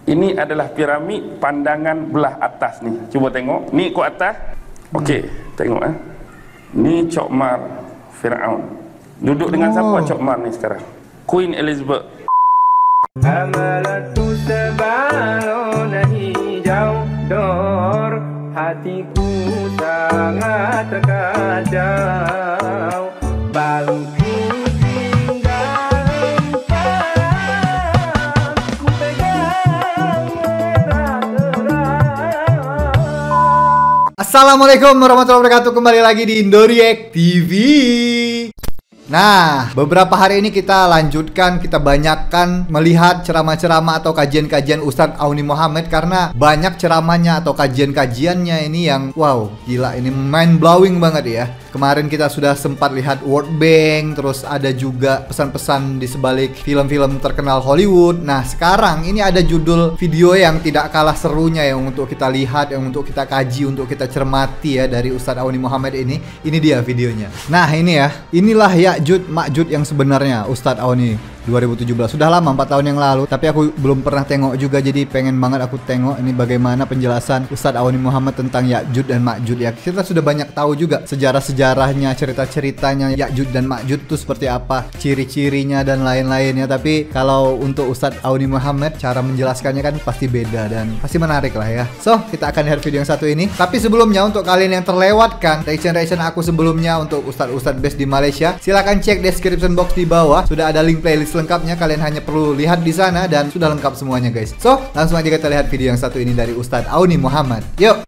Ini adalah piramid pandangan belah atas nih. Cuba tengok. Ni ke atas. Okey, tengok Ni Cok Mar Firaun. Duduk dengan siapa Cok Mar ni sekarang? Queen Elizabeth. Amalatu sebalona hijau dor, hatiku sangat terkacau. Balku tinggal empat, ku pegang merah terang. Assalamualaikum warahmatullahi wabarakatuh. Kembali lagi di Indoriek TV. Nah, beberapa hari ini kita lanjutkan, kita banyakkan melihat ceramah-ceramah atau kajian-kajian Ustadz Auni Muhammad. Karena banyak ceramahnya atau kajian-kajiannya ini yang wow, gila, ini mind blowing banget ya. Kemarin kita sudah sempat lihat World Bank, terus ada juga pesan-pesan di sebalik film-film terkenal Hollywood. Nah, sekarang ini ada judul video yang tidak kalah serunya yang untuk kita lihat, yang untuk kita kaji, untuk kita cermati ya dari Ustadz Auni Muhammad ini. Ini dia videonya. Nah, ini ya. Inilah Ya'jud Ma'jud yang sebenarnya Ustadz Auni 2017. Sudah lama, 4 tahun yang lalu, tapi aku belum pernah tengok juga, jadi pengen banget aku tengok ini bagaimana penjelasan Ustadz Auni Muhammad tentang Ya'jud dan Ma'jud ya. Kita sudah banyak tahu juga sejarah-sejarahnya, cerita-ceritanya Ya'jud dan Ma'jud itu seperti apa, ciri-cirinya dan lain-lainnya. Tapi kalau untuk Ustadz Auni Muhammad, cara menjelaskannya kan pasti beda dan pasti menarik lah ya. So, kita akan lihat video yang satu ini. Tapi sebelumnya, untuk kalian yang terlewatkan reaction aku sebelumnya untuk Ustadz best di Malaysia, silahkan cek description box di bawah. Sudah ada link playlist lengkapnya, kalian hanya perlu lihat di sana dan sudah lengkap semuanya guys. So, langsung aja kita lihat video yang satu ini dari Ustadz Auni Muhammad. Yuk.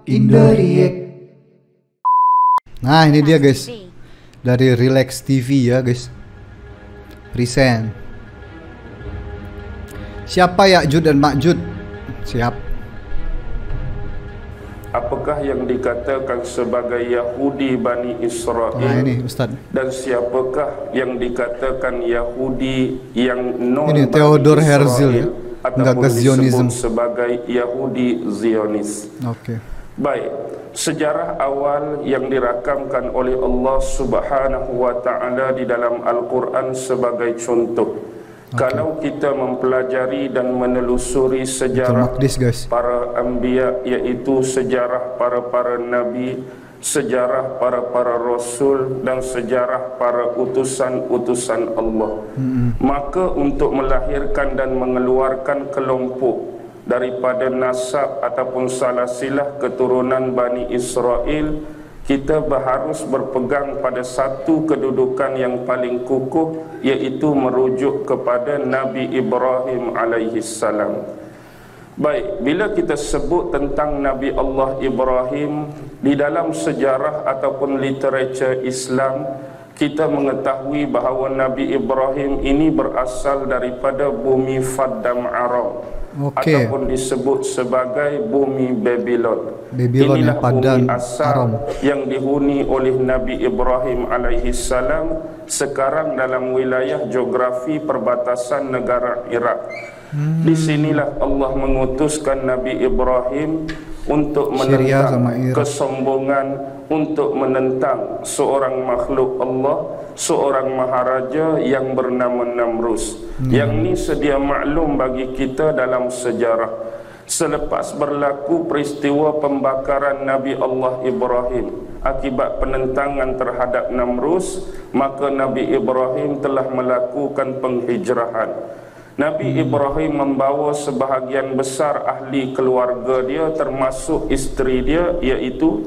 Indoriek. Nah, ini dia guys. Dari Relax TV ya guys. Present. Siapa Ya'jud dan Ma'jud? Siap. Apakah yang dikatakan sebagai Yahudi Bani Israel? Nah, ini Ustaz. Dan siapakah yang dikatakan Yahudi yang non ini Theodor Herzl ya? Ataupun disebut sebagai Yahudi Zionis. Oke. Baik, sejarah awal yang dirakamkan oleh Allah Subhanahu wa taala di dalam Al-Quran sebagai contoh. Kalau kita mempelajari dan menelusuri sejarah para anbiya, yaitu sejarah para nabi, sejarah para rasul dan sejarah para utusan-utusan Allah, maka untuk melahirkan dan mengeluarkan kelompok daripada nasab ataupun salasilah keturunan Bani Israel, kita harus berpegang pada satu kedudukan yang paling kukuh, yaitu merujuk kepada Nabi Ibrahim alaihi salam. Baik, bila kita sebut tentang Nabi Allah Ibrahim di dalam sejarah ataupun literatur Islam, kita mengetahui bahawa Nabi Ibrahim ini berasal daripada bumi Faddam Arab, ataupun disebut sebagai bumi Babylon. Inilah bumi asal yang dihuni oleh Nabi Ibrahim alaihi salam, sekarang dalam wilayah geografi perbatasan negara Iraq. Di sinilah Allah mengutuskan Nabi Ibrahim untuk menentang kesombongan, untuk menentang seorang makhluk Allah, seorang maharaja yang bernama Namrus. Yang ni sedia maklum bagi kita dalam sejarah. Selepas berlaku peristiwa pembakaran Nabi Allah Ibrahim akibat penentangan terhadap Namrus, maka Nabi Ibrahim telah melakukan penghijrahan. Nabi Ibrahim membawa sebahagian besar ahli keluarga dia, termasuk isteri dia, iaitu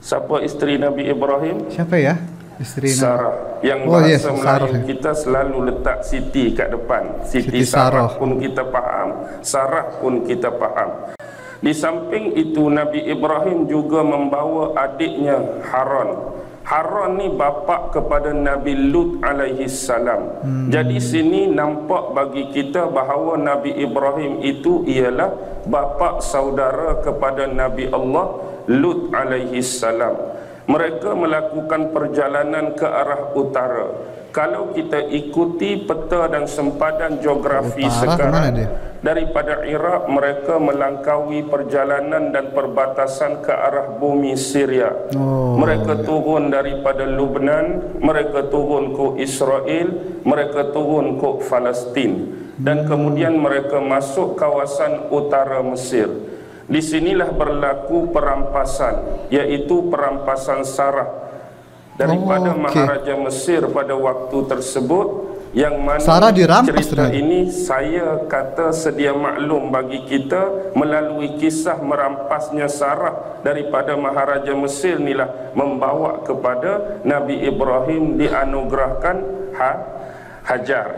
siapa isteri Nabi Ibrahim? Siapa ya? Isteri Sarah. Yang bahasa Melayu kita selalu letak Siti kat depan. Siti Sarah pun kita faham, Sarah pun kita faham. Di samping itu, Nabi Ibrahim juga membawa adiknya Haran. Haran ni bapa kepada Nabi Lut alaihi salam. Jadi sini nampak bagi kita bahawa Nabi Ibrahim itu ialah bapa saudara kepada Nabi Allah Lut alaihi salam. Mereka melakukan perjalanan ke arah utara. Kalau kita ikuti peta dan sempadan geografi Utara kemana sekarang, dia? daripada Iraq mereka melangkaui perjalanan dan perbatasan ke arah bumi Syria. Mereka turun daripada Lebanon, mereka turun ke Israel, mereka turun ke Palestin, dan kemudian mereka masuk kawasan utara Mesir. Di sinilah berlaku perampasan, iaitu perampasan Sarah daripada Maharaja Mesir pada waktu tersebut, yang mana Sarah dirampas cerita ternyata. ini saya kata sedia maklum bagi kita melalui kisah merampasnya Sarah daripada Maharaja Mesir inilah membawa kepada Nabi Ibrahim dianugerahkan Hajar.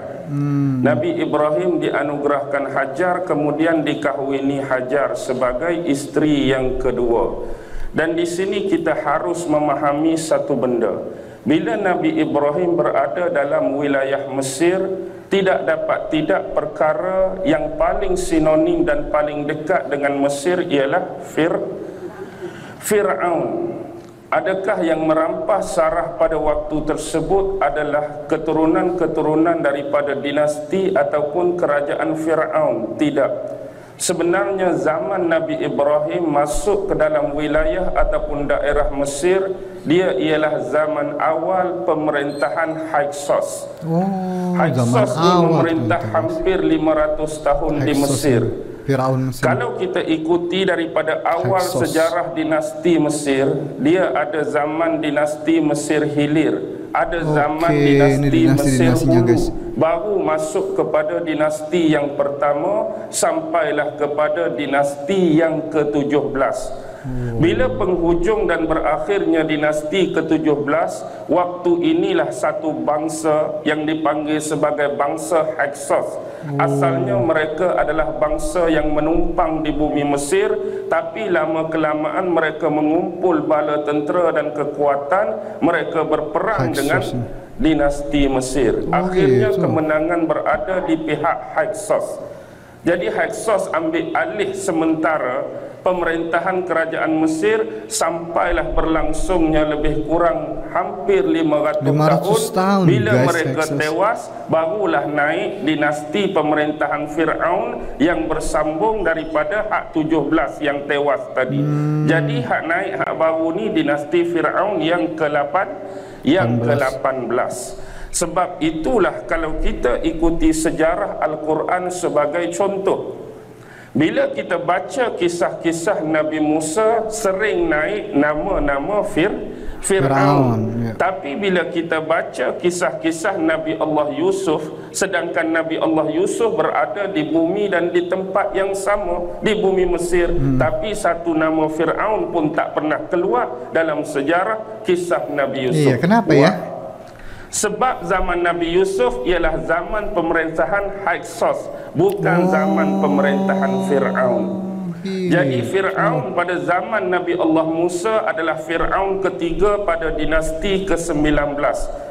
Nabi Ibrahim dianugerahkan Hajar, kemudian dikahwini Hajar sebagai isteri yang kedua. Dan di sini kita harus memahami satu benda. Bila Nabi Ibrahim berada dalam wilayah Mesir, tidak dapat tidak perkara yang paling sinonim dan paling dekat dengan Mesir ialah Fir'aun. Adakah yang merampas Sarah pada waktu tersebut adalah keturunan-keturunan daripada dinasti ataupun kerajaan Fir'aun? Tidak. Sebenarnya zaman Nabi Ibrahim masuk ke dalam wilayah ataupun daerah Mesir, dia ialah zaman awal pemerintahan Hyksos. Hyksos ini memerintah hampir 500 tahun di Mesir. Kalau kita ikuti daripada awal sejarah dinasti Mesir, dia ada zaman dinasti Mesir Hilir, ada zaman dinasti Mesir Hulu, baru masuk kepada dinasti yang pertama sampailah kepada dinasti yang ke-17. Bila penghujung dan berakhirnya dinasti ke-17, waktu inilah satu bangsa yang dipanggil sebagai bangsa Hyksos. Asalnya mereka adalah bangsa yang menumpang di bumi Mesir, tapi lama-kelamaan mereka mengumpul bala tentera dan kekuatan, mereka berperang dengan dinasti Mesir. Akhirnya kemenangan berada di pihak Hyksos. Jadi Hyksos ambil alih sementara pemerintahan kerajaan Mesir sampailah berlangsungnya lebih kurang hampir 500 tahun. Bila mereka tewas, barulah naik dinasti pemerintahan Fir'aun yang bersambung daripada hak 17 yang tewas tadi. Jadi hak naik hak baru ni dinasti Fir'aun yang ke-8, yang ke-18. Sebab itulah kalau kita ikuti sejarah Al-Quran sebagai contoh, bila kita baca kisah-kisah Nabi Musa, sering naik nama-nama Fir'aun. Tapi bila kita baca kisah-kisah Nabi Allah Yusuf, sedangkan Nabi Allah Yusuf berada di bumi dan di tempat yang sama, di bumi Mesir, tapi satu nama Fir'aun pun tak pernah keluar dalam sejarah kisah Nabi Yusuf. Iya, kenapa ya? Sebab zaman Nabi Yusuf ialah zaman pemerintahan Hyksos, bukan zaman pemerintahan Fir'aun. Jadi Fir'aun pada zaman Nabi Allah Musa adalah Fir'aun ketiga pada dinasti ke-19,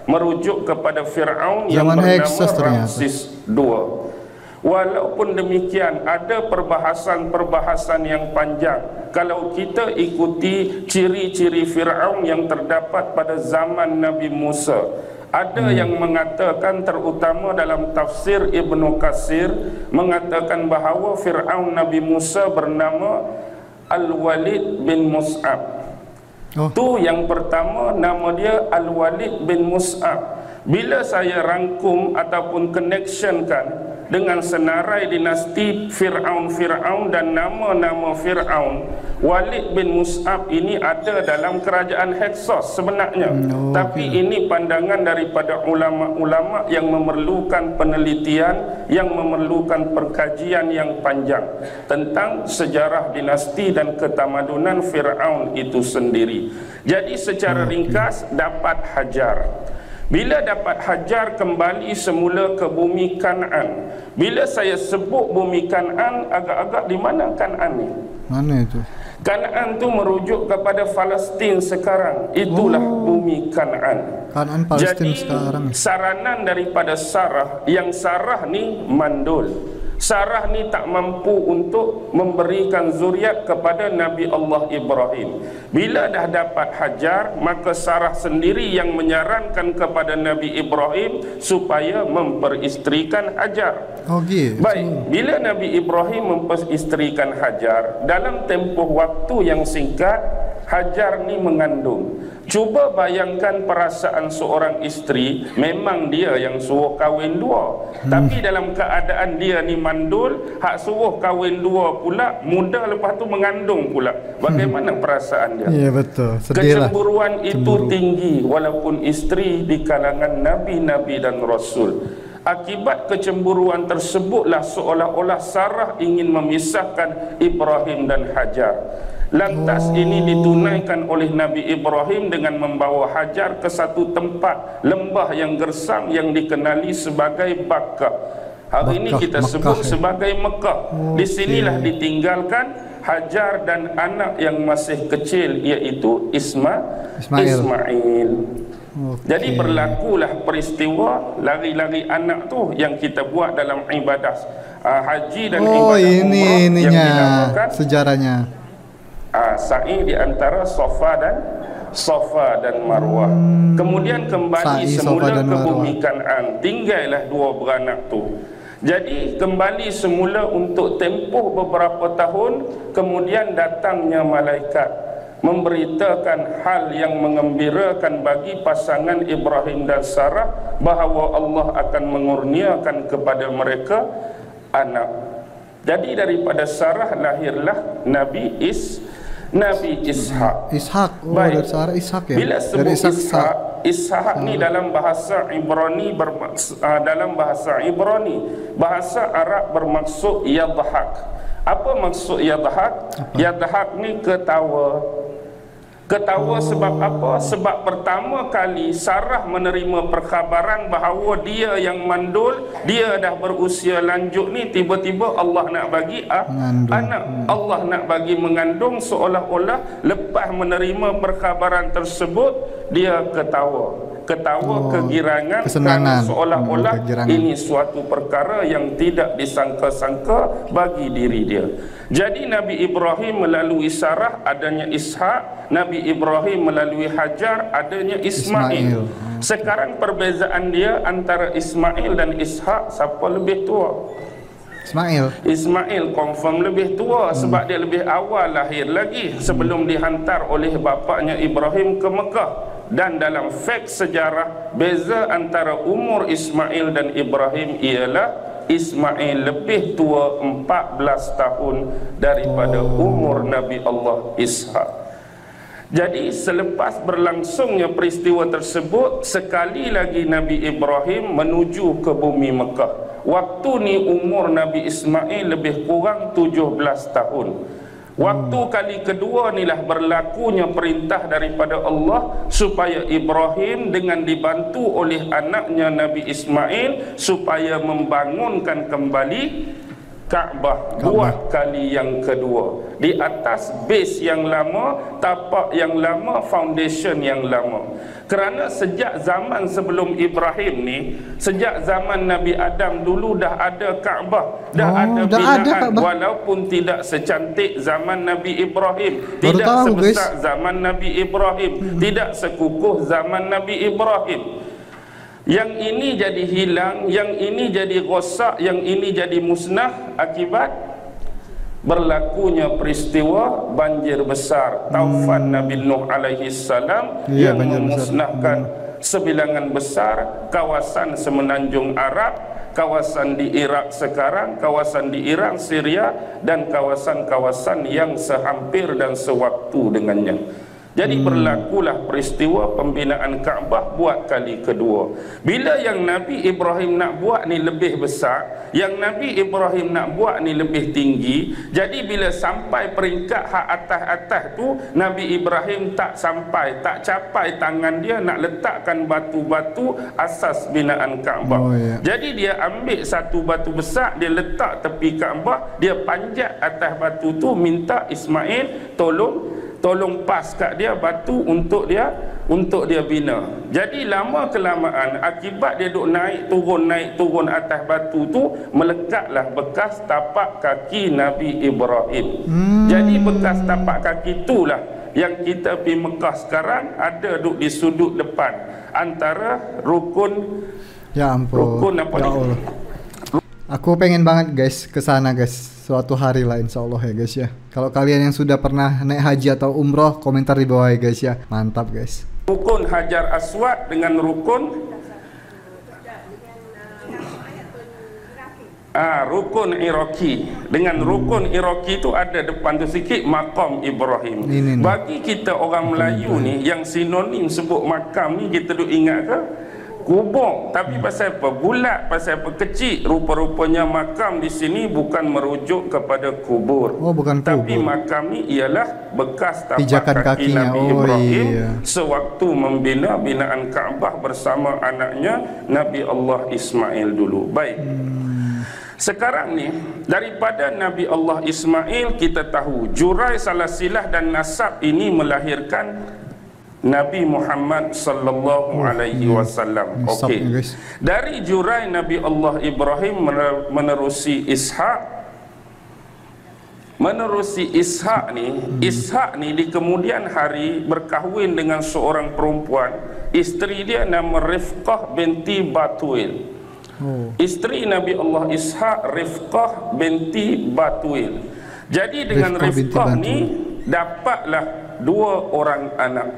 merujuk kepada Fir'aun yang bernama Ramses II. Walaupun demikian, ada perbahasan-perbahasan yang panjang. Kalau kita ikuti ciri-ciri Fir'aun yang terdapat pada zaman Nabi Musa, ada yang mengatakan, terutama dalam tafsir Ibnu Katsir, mengatakan bahawa Fir'aun Nabi Musa bernama Al-Walid bin Mus'ab. Tu yang pertama, nama dia Al-Walid bin Mus'ab. Bila saya rangkum ataupun connectionkan dengan senarai dinasti Fir'aun dan nama-nama Fir'aun, Walid bin Mus'ab ini ada dalam kerajaan Hyksos sebenarnya. Tapi ini pandangan daripada ulama-ulama yang memerlukan penelitian, yang memerlukan perkajian yang panjang tentang sejarah dinasti dan ketamadunan Fir'aun itu sendiri. Jadi secara ringkas, dapat Hajar. Bila dapat Hajar, kembali semula ke bumi Kan'an. Bila saya sebut bumi Kan'an, agak-agak di mana Kan'an ni? Mana itu? Kan'an tu merujuk kepada Palestin sekarang. Itulah bumi Kan'an. Kan'an Palestin jadi, sekarang. saranan daripada Sarah, yang Sarah ni mandul. Sarah ni tak mampu untuk memberikan zuriat kepada Nabi Allah Ibrahim. Bila dah dapat Hajar, maka Sarah sendiri yang menyarankan kepada Nabi Ibrahim supaya memperistrikan Hajar. Oh gitu. Baik, bila Nabi Ibrahim memperistrikan Hajar, dalam tempoh waktu yang singkat, Hajar ni mengandung. Cuba bayangkan perasaan seorang isteri, memang dia yang suruh kahwin dua, tapi dalam keadaan dia ni mandul, hak suruh kahwin dua pula, muda lepas tu mengandung pula. Bagaimana perasaan dia? Iya betul, sedih lah. Kecemburuan itu tinggi walaupun isteri di kalangan nabi-nabi dan rasul. Akibat kecemburuan tersebutlah seolah-olah Sarah ingin memisahkan Ibrahim dan Hajar. Lantas ini ditunaikan oleh Nabi Ibrahim dengan membawa Hajar ke satu tempat lembah yang gersang yang dikenali sebagai Bakkah. Hari ini kita sebut sebagai Mekah. Di sinilah ditinggalkan Hajar dan anak yang masih kecil, iaitu Ismail. Jadi berlakulah peristiwa lari-lari anak tu yang kita buat dalam ibadah haji dan ibadah umrah yang dinamakan sejarahnya. Sa'i di antara Safa dan Marwah. Kemudian kembali semula ke bumi Kan'an. Tinggallah dua beranak tu. Jadi kembali semula untuk tempoh beberapa tahun. Kemudian datangnya malaikat memberitakan hal yang mengembirakan bagi pasangan Ibrahim dan Sarah, bahawa Allah akan mengurniakan kepada mereka anak. Jadi daripada Sarah lahirlah Nabi Ishak. Dari Sarah Ishak ya. Bila sebut Ishak ni dalam bahasa Ibrani bahasa Arab bermaksud yadhak. Apa maksud yadhak? Yadhak ni ketawa. Ketawa sebab apa? Sebab pertama kali Sarah menerima perkhabaran bahawa dia yang mandul, dia dah berusia lanjut ni, tiba-tiba Allah nak bagi anak. Allah nak bagi mengandung, seolah-olah lepas menerima perkhabaran tersebut dia ketawa. Kegirangan, kerana seolah-olah ini suatu perkara yang tidak disangka-sangka bagi diri dia. Jadi Nabi Ibrahim melalui Sarah adanya Ishak, Nabi Ibrahim melalui Hajar adanya Ismail. Sekarang perbezaan dia antara Ismail dan Ishak, siapa lebih tua? Ismail confirm lebih tua sebab dia lebih awal lahir lagi sebelum dihantar oleh bapaknya Ibrahim ke Mekah. Dan dalam faks sejarah, beza antara umur Ismail dan Ibrahim ialah Ismail lebih tua 14 tahun daripada umur Nabi Allah Ishak. Jadi selepas berlangsungnya peristiwa tersebut, sekali lagi Nabi Ibrahim menuju ke bumi Mekah. Waktu ni umur Nabi Ismail lebih kurang 17 tahun. Waktu kali kedua inilah berlakunya perintah daripada Allah supaya Ibrahim dengan dibantu oleh anaknya Nabi Ismail supaya membangunkan kembali Kaabah buat kali yang kedua, di atas base yang lama, tapak yang lama, foundation yang lama. Kerana sejak zaman sebelum Ibrahim ni, sejak zaman Nabi Adam dulu dah ada Kaabah, dah ada binaan, walaupun tidak secantik zaman Nabi Ibrahim, tidak sebesar zaman Nabi Ibrahim, tidak sekukuh zaman Nabi Ibrahim. Yang ini jadi hilang, yang ini jadi rosak, yang ini jadi musnah akibat berlakunya peristiwa banjir besar, taufan Nabi Nuh alaihi salam yang memusnahkan sebilangan besar kawasan semenanjung Arab, kawasan di Iraq sekarang, kawasan di Iran, Syria, dan kawasan-kawasan yang sehampir dan sewaktu dengannya. Jadi berlakulah peristiwa pembinaan Kaabah buat kali kedua. Bila yang Nabi Ibrahim nak buat ni lebih besar, yang Nabi Ibrahim nak buat ni lebih tinggi. Jadi bila sampai peringkat hak atas-atas tu, Nabi Ibrahim tak sampai, tak capai tangan dia nak letakkan batu-batu asas binaan Kaabah. Jadi dia ambil satu batu besar, dia letak tepi Kaabah, dia panjat atas batu tu, minta Ismail tolong tolong pas kat dia batu untuk dia bina. Jadi lama kelamaan akibat dia duk naik turun atas batu tu, melekatlah bekas tapak kaki Nabi Ibrahim. Jadi bekas tapak kaki itulah yang kita pergi Mekah sekarang ada duk di sudut depan antara rukun, Ya ampun. rukun apa Ya ni? Allah. Aku pengen banget guys ke sana guys. Suatu hari lah insya Allah ya guys ya. Kalau kalian yang sudah pernah naik haji atau umroh, komentar di bawah ya guys ya. Mantap guys. Rukun Hajar Aswad dengan rukun rukun Iraqi. Dengan rukun Iraqi tu ada depan tu sikit makam Ibrahim. Ini. Bagi kita orang Melayu ni yang sinonim sebut makam ni, kita duk ingat ke kubur, tapi pasal apa? Bulat, pasal apa? Kecil. Rupa-rupanya makam di sini bukan merujuk kepada kubur. Oh, bukan tapi kubur. makam ni ialah bekas tapak Pijakan kaki kakinya. Nabi Oh, Ibrahim iya. sewaktu membina binaan Kaabah bersama anaknya Nabi Allah Ismail dulu. Baik. Sekarang ni daripada Nabi Allah Ismail kita tahu jurai salasilah dan nasab ini melahirkan Nabi Muhammad sallallahu alaihi wasallam. Okey. Dari jurai Nabi Allah Ibrahim menerusi Ishak. Menerusi Ishak ni di kemudian hari berkahwin dengan seorang perempuan. Isteri dia nama Rifqah binti Batuil. Isteri Nabi Allah Ishak Rifqah binti Batuil. Jadi dengan Rifqah ni dapatlah 2 orang anak.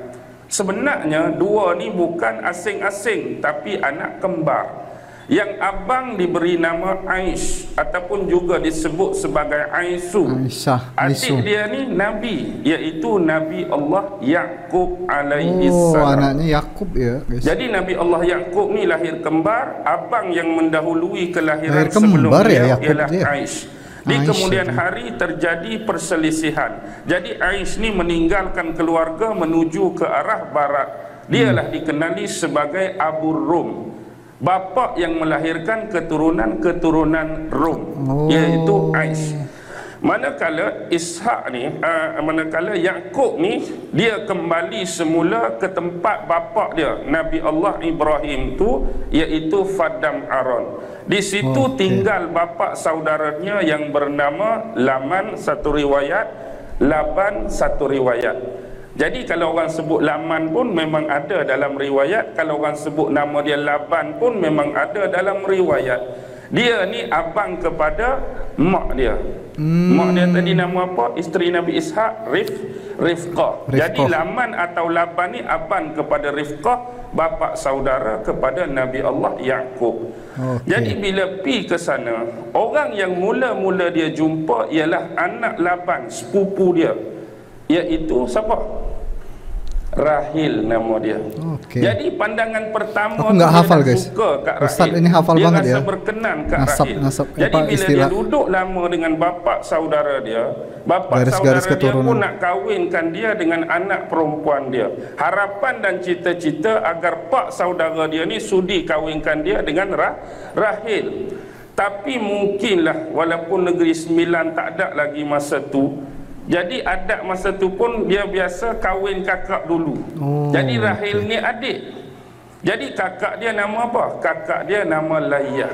Sebenarnya 2 ni bukan asing-asing tapi anak kembar. Yang abang diberi nama Aish ataupun juga disebut sebagai Aisu. Adik dia ni Nabi, iaitu Nabi Allah Yaqub alaihi salam. Anaknya Yaqub ya guys. Jadi Nabi Allah Yaqub ni lahir kembar. Abang yang mendahului kelahiran Lahir kembar sebelum ya, dia Yaqub ialah dia. Aish. Di kemudian hari terjadi perselisihan. Jadi Aish ni meninggalkan keluarga menuju ke arah barat. Dialah dikenali sebagai Abu Rum, bapa yang melahirkan keturunan Rum, iaitu Aish. Manakala Ishak ni, manakala Yaqub ni, dia kembali semula ke tempat bapa dia, Nabi Allah Ibrahim tu, iaitu Faddam Aron. Di situ tinggal bapa saudaranya yang bernama Laman satu riwayat, Laban satu riwayat. Jadi kalau orang sebut Laman pun memang ada dalam riwayat, kalau orang sebut nama dia Laban pun memang ada dalam riwayat. Dia ni abang kepada mak dia. Mak dia tadi nama apa? Isteri Nabi Ishak, Rifqah. Jadi Laman atau Laban ni abang kepada Rifqah, bapa saudara kepada Nabi Allah Yaqub. Jadi bila pi ke sana, orang yang mula-mula dia jumpa ialah anak Laban, sepupu dia, iaitu siapa? Rahil nama dia. Jadi pandangan pertama aku nggak hafal guys. Suka kat Ustaz Rahil. ini hafal dia banget rasa ya. berkenan kat Rahil. Jadi bila istilah, dia duduk lama dengan bapa saudara dia, bapa garis-garis saudara dia keturunan pun nak kahwinkan dia dengan anak perempuan dia. Harapan dan cita-cita agar pak saudara dia ni sudi kahwinkan dia dengan Rahil. Tapi mungkinlah walaupun Negeri Sembilan tak ada lagi masa tu, jadi adat masa tu pun dia biasa kahwin kakak dulu. Jadi Rahil ni adik. Jadi kakak dia nama apa? Kakak dia nama Layah.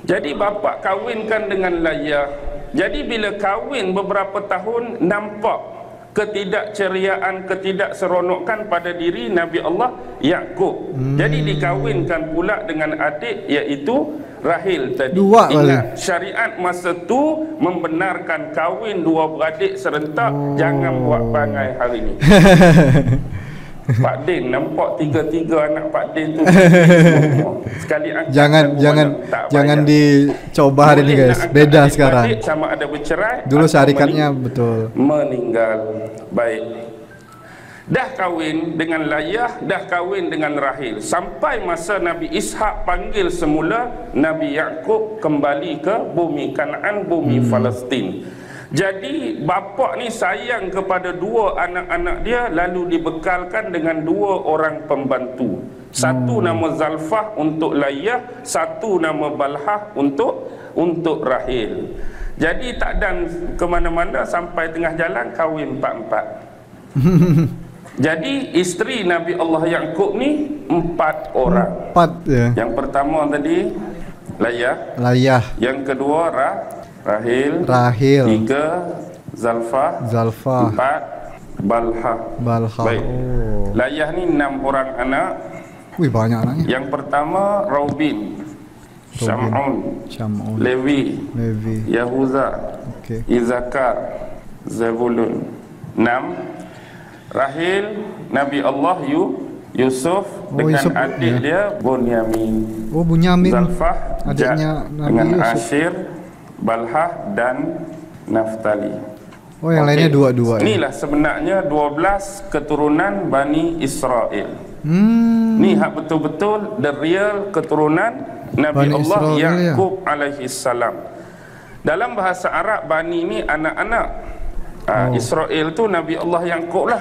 Jadi bapa kahwinkan dengan Layah. Jadi bila kahwin beberapa tahun, nampak ketidakceriaan, ketidakseronokan pada diri Nabi Allah Yaqub. Jadi dikahwinkan pula dengan adik, iaitu Rahil tadi. Ingat, syariat masa tu membenarkan kahwin 2 beradik serentak. Jangan buat bangai hari ni. Pak Din nampak 3 anak Pak Din tu sekali jangan dicoba hari ini guys. Beda sekarang. Sama ada bercerai, dulu syariatnya betul meninggal. Baik. Dah kahwin dengan Layah, dah kahwin dengan Rahil, sampai masa Nabi Ishak panggil semula Nabi Yaqub kembali ke bumi Kanaan, bumi Palestin. Jadi bapa ni sayang kepada 2 anak-anak dia, lalu dibekalkan dengan 2 orang pembantu. Satu nama Zalfah untuk Layah, satu nama Balhah untuk Rahil. Jadi tak dan ke mana-mana sampai tengah jalan kahwin 4-4. Jadi isteri Nabi Allah Yaqub ni 4 orang. 4 ya. Yang pertama tadi Layah. Yang kedua Rahil. 3 Zalfah. 4 Balha. Baik. Layah ni 6 orang anak. Wih, banyak anaknya. Yang pertama Raubin, Syam'un, Levi, Yahuza, Izakar, Zebulun. 6 Rahil, Nabi Allah Yusuf dengan Yusuf, adik dia Bunyamin. Bunyamin. Zalfah adiknya Nabi dengan Yusuf. Ashir, Balhah dan Naftali. Yang lainnya 2-2 ya. Inilah sebenarnya 12 keturunan Bani Israel. Ni hak betul-betul the real keturunan Nabi Bani Allah Israel, Yaqub alaihi salam. Dalam bahasa Arab Bani ni anak-anak. Israel tu Nabi Allah Yaqub lah.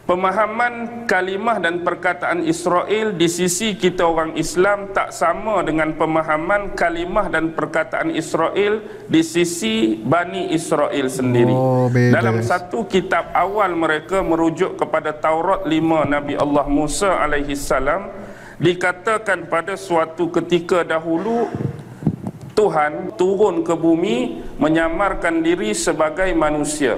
Pemahaman kalimah dan perkataan Israel di sisi kita orang Islam tak sama dengan pemahaman kalimah dan perkataan Israel di sisi Bani Israel sendiri. Dalam satu kitab awal mereka merujuk kepada Taurat 5 Nabi Allah Musa alaihi salam, dikatakan pada suatu ketika dahulu Tuhan turun ke bumi menyamarkan diri sebagai manusia.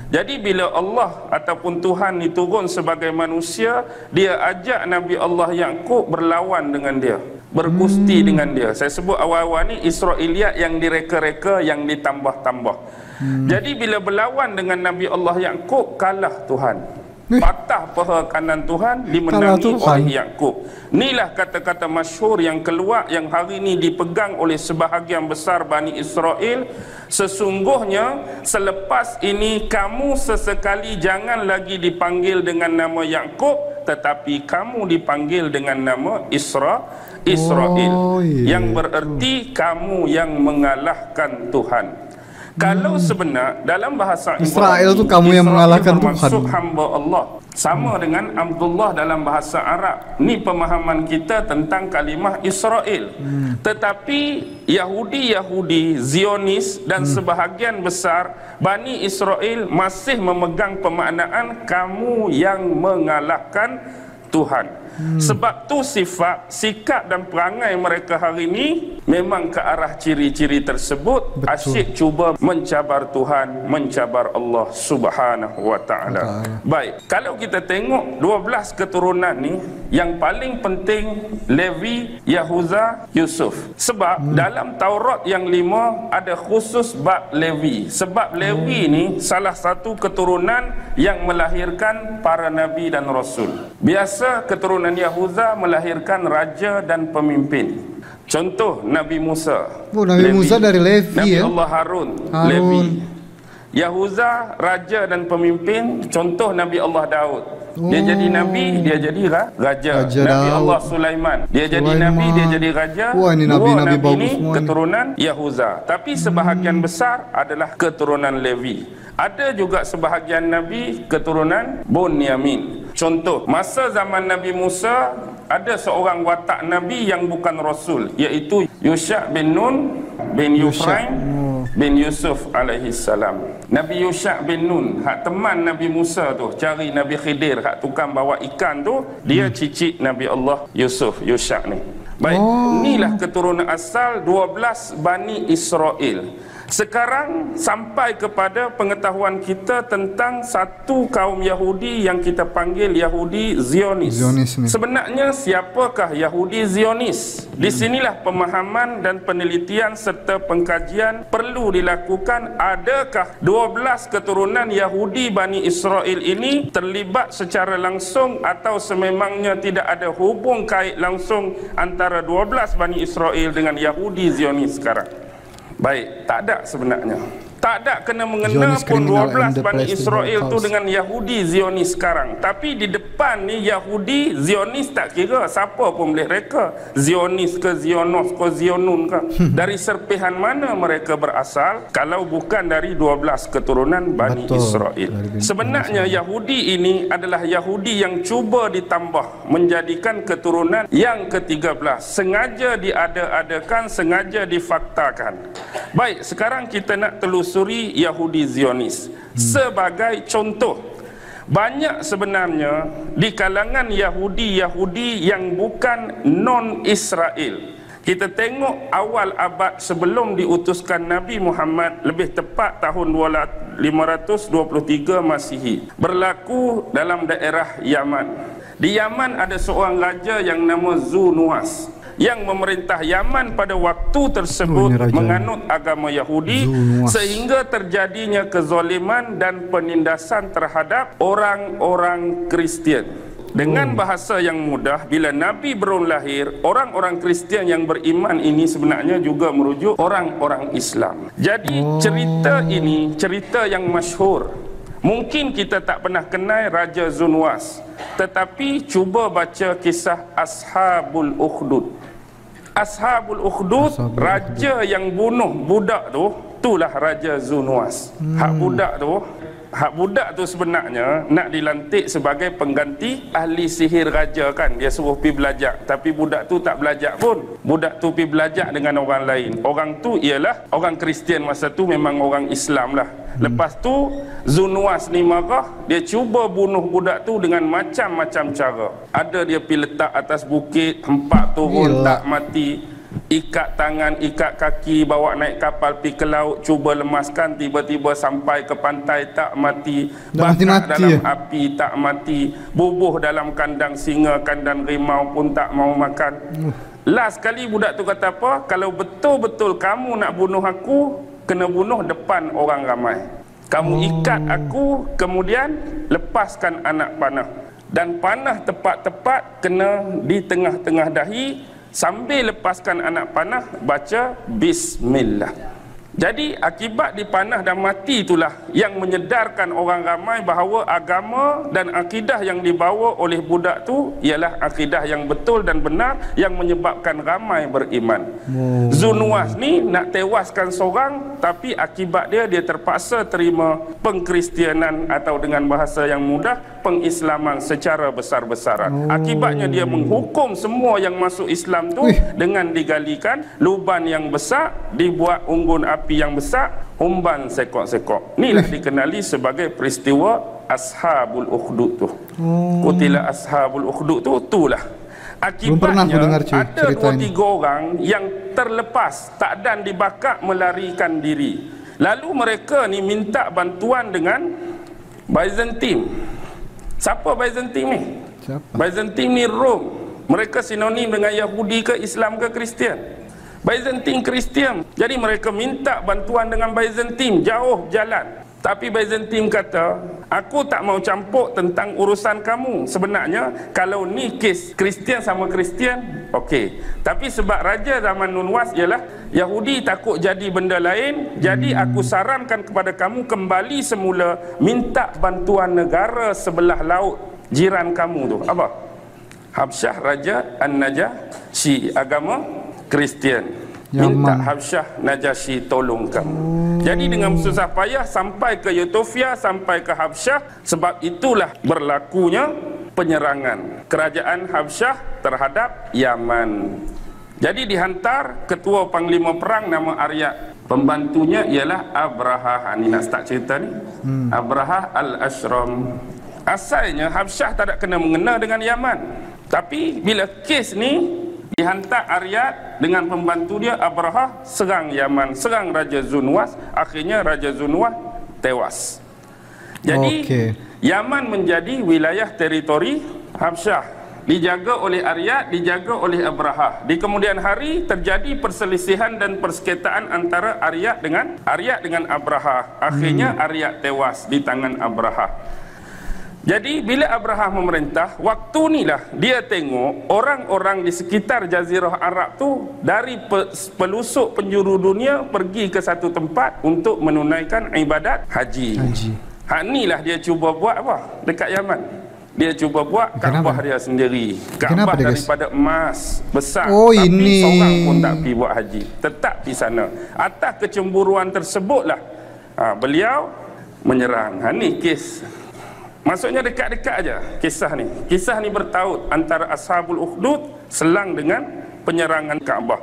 Jadi bila Allah ataupun Tuhan ni turun sebagai manusia, dia ajak Nabi Allah Yaqub berlawan dengan dia, berkusti dengan dia. Saya sebut awal-awal ni Israiliyat yang direka-reka, yang ditambah-tambah. Jadi bila berlawan dengan Nabi Allah Yaqub, kalah Tuhan. Patah paha kanan Tuhan, dimenangi oleh Yaqub. Inilah kata-kata masyhur yang keluar, yang hari ini dipegang oleh sebahagian besar Bani Israel. Sesungguhnya selepas ini kamu sesekali jangan lagi dipanggil dengan nama Yaqub, tetapi kamu dipanggil dengan nama Israel, yang bererti kamu yang mengalahkan Tuhan. Kalau sebenar dalam bahasa Israel tu kamu yang mengalahkan Tuhan, maksud hamba Allah, sama dengan Abdullah dalam bahasa Arab. Ni pemahaman kita tentang kalimah Israel. Tetapi Yahudi Zionis dan sebahagian besar Bani Israel masih memegang pemaknaan kamu yang mengalahkan Tuhan. Sebab tu sifat, sikap dan perangai mereka hari ini memang ke arah ciri-ciri tersebut. Asyik cuba mencabar Tuhan, mencabar Allah Subhanahu wa ta'ala. Baik, kalau kita tengok 12 keturunan ni, yang paling penting Levi, Yahuza, Yusuf. Sebab dalam Taurat yang 5 ada khusus bab Levi. Sebab Levi ni salah satu keturunan yang melahirkan para nabi dan rasul. Biasa keturunan Yahuza melahirkan raja dan pemimpin. Contoh Nabi Musa. Nabi Musa dari Levi. Nabi Allah Harun. Levi. Yahuza raja dan pemimpin. Contoh Nabi Allah Daud. Dia jadi nabi, dia jadi raja. Nabi Allah Sulaiman, dia jadi nabi, dia jadi raja. Ini nabi-nabi bagus ini keturunan Yahuza. Tapi sebahagian besar adalah keturunan Levi. Ada juga sebahagian nabi keturunan Bunyamin. Contoh, masa zaman Nabi Musa ada seorang watak nabi yang bukan rasul, iaitu Yusha bin Nun bin Yufraim bin Yusuf alaihi salam. Nabi Yusha bin Nun, hak teman Nabi Musa tu, cari Nabi Khidir, hak tukang bawa ikan tu, dia cicit Nabi Allah Yusuf, Yusha ni. Baik, inilah keturunan asal 12 Bani Israel. Sekarang sampai kepada pengetahuan kita tentang satu kaum Yahudi yang kita panggil Yahudi Zionis. Sebenarnya siapakah Yahudi Zionis? Di sinilah pemahaman dan penelitian serta pengkajian perlu dilakukan. Adakah 12 keturunan Yahudi Bani Israel ini terlibat secara langsung atau sememangnya tidak ada hubung kait langsung antara 12 Bani Israel dengan Yahudi Zionis sekarang? Baik, tak ada sebenarnya. Tak ada kena-mengena Zionist pun criminal 12 and the Bani Palestinian Israel tu cause. dengan Yahudi Zionis sekarang. Tapi di depan ni Yahudi Zionis tak kira, siapa pun boleh reka. Zionis ke Zionos ke Zionun ke. Dari serpihan mana mereka berasal kalau bukan dari 12 keturunan Bani Betul. Israel. Sebenarnya Yahudi ini adalah Yahudi yang cuba ditambah menjadikan keturunan yang ke-13. Sengaja diada-adakan, sengaja difaktakan. Baik, sekarang kita nak telusuri Yahudi Zionis. Sebagai contoh, banyak sebenarnya di kalangan Yahudi yang bukan non-Israel. Kita tengok awal abad sebelum diutuskan Nabi Muhammad, lebih tepat tahun 523 Masihi, berlaku dalam daerah Yaman. Di Yaman ada seorang raja yang nama Zunuwas yang memerintah Yaman pada waktu tersebut menganut agama Yahudi, sehingga terjadinya kezaliman dan penindasan terhadap orang-orang Kristian. Dengan bahasa yang mudah, bila Nabi Baru lahir, orang-orang Kristian yang beriman ini sebenarnya juga merujuk orang-orang Islam. Jadi cerita ini cerita yang masyhur. Mungkin kita tak pernah kenal Raja Zunuwas, tetapi cuba baca kisah Ashabul Ukhdud. Ashabul Ukhdud, raja yang bunuh budak tu, itulah Raja Zunuwas. Hak budak tu sebenarnya nak dilantik sebagai pengganti ahli sihir raja kan. Dia suruh pergi belajar, tapi budak tu tak belajar pun. Budak tu pergi belajar dengan orang lain. Orang tu ialah orang Kristian masa tu, memang orang Islam lah. Lepas tu Zunuwas ni marah, dia cuba bunuh budak tu dengan macam-macam cara. Ada dia pergi letak atas bukit, hempak turun tak mati, ikat tangan, ikat kaki, bawa naik kapal pergi ke laut, cuba lemaskan, tiba-tiba sampai ke pantai tak mati, bakar dalam api tak mati, bubuh dalam kandang singa, kandang rimau pun tak mau makan. Last kali budak tu kata apa? Kalau betul-betul kamu nak bunuh aku, kena bunuh depan orang ramai. Kamu ikat aku, kemudian lepaskan anak panah. Dan panah tepat-tepat kena di tengah-tengah dahi. Sambil lepaskan anak panah, baca Bismillah. Jadi akibat dipanah dan mati itulah yang menyedarkan orang ramai bahawa agama dan akidah yang dibawa oleh budak tu ialah akidah yang betul dan benar, yang menyebabkan ramai beriman. Zunuwas ni nak tewaskan seorang, tapi akibat dia terpaksa terima pengkristianan, atau dengan bahasa yang mudah, pengislaman secara besar-besaran. Akibatnya dia menghukum semua yang masuk Islam tu dengan digalikan luban yang besar, dibuat unggun api yang besar, umban sekok-sekok. Inilah dikenali sebagai peristiwa Ashabul Ukhdud tu. Kutilah Ashabul Ukhdud tu, itulah. Akibatnya ada 2-3 orang yang terlepas, tak dan dibakar melarikan diri. Lalu mereka ni minta bantuan dengan Byzantine. Siapa Byzantine ni? Byzantine ni Rom. Mereka sinonim dengan Yahudi ke Islam ke Kristian. Byzantine Kristian. Jadi mereka minta bantuan dengan Byzantine, jauh jalan. Tapi Byzantine kata, aku tak mau campur tentang urusan kamu. Sebenarnya kalau ni kes Kristian sama Kristian, okey. Tapi sebab raja zaman Zunuwas ialah Yahudi takut jadi benda lain, jadi aku sarankan kepada kamu kembali semula, minta bantuan negara sebelah laut jiran kamu tu. Apa? Habsyah Raja An-Najasyi, agama Kristian. Minta Habsyah Najasyi tolong kamu. Jadi dengan susah payah sampai ke Ethiopia, sampai ke Habsyah. Sebab itulah berlakunya penyerangan kerajaan Habsyah terhadap Yaman. Jadi dihantar ketua panglima perang nama Aryat. Pembantunya ialah Abraha. Ini nak start cerita ni. Abraha Al-Ashram. Asalnya Habsyah tak ada kena mengena dengan Yaman. Tapi bila kes ni dihantar Aryat dengan pembantu dia Abraha serang Yaman, serang Raja Zunuwas. Akhirnya Raja Zunuwas tewas. Jadi Yaman menjadi wilayah teritori Habsyah, dijaga oleh Aryat, dijaga oleh Abraha. Di kemudian hari terjadi perselisihan dan persengketaan antara Aryat dengan Abraha. Akhirnya Aryat tewas di tangan Abraha. Jadi bila Abraham memerintah, waktu inilah dia tengok orang-orang di sekitar Jazirah Arab tu dari pelosok penjuru dunia pergi ke satu tempat untuk menunaikan ibadat haji. Hak inilah dia cuba buat apa dekat Yaman. Dia cuba buat Kaabah dia sendiri. Kaabah daripada emas besar. Tapi ini seorang pun tak pergi buat haji. Tetap di sana. Atas kecemburuan tersebutlah beliau menyerang. Ni kes. Maksudnya dekat-dekat aja kisah ni. Kisah ni bertaut antara Ashabul Ukhdud selang dengan penyerangan Kaabah.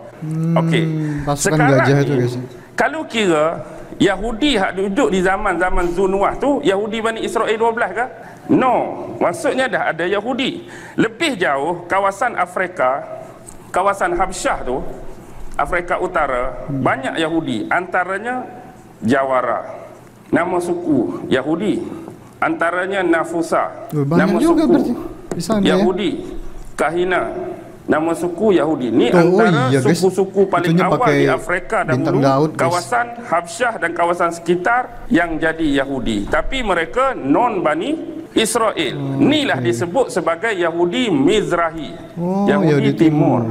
Okey. Sekarang ni, kalau kira Yahudi hak duduk di zaman-zaman Zunuah tu, Yahudi Bani Israel 12 ke? No. Maksudnya dah ada Yahudi. Lebih jauh kawasan Afrika, kawasan Habsyah tu, Afrika Utara, banyak Yahudi. Antaranya Jawara, nama suku Yahudi. Antaranya Nafusa, nama suku Yahudi. Kahina, nama suku Yahudi. Ni antara suku-suku paling awal di Afrika dahulu. Kawasan Habsyah dan kawasan sekitar yang jadi Yahudi. Tapi mereka non Bani Israel. Inilah disebut sebagai Yahudi Mizrahi, Yahudi Timur.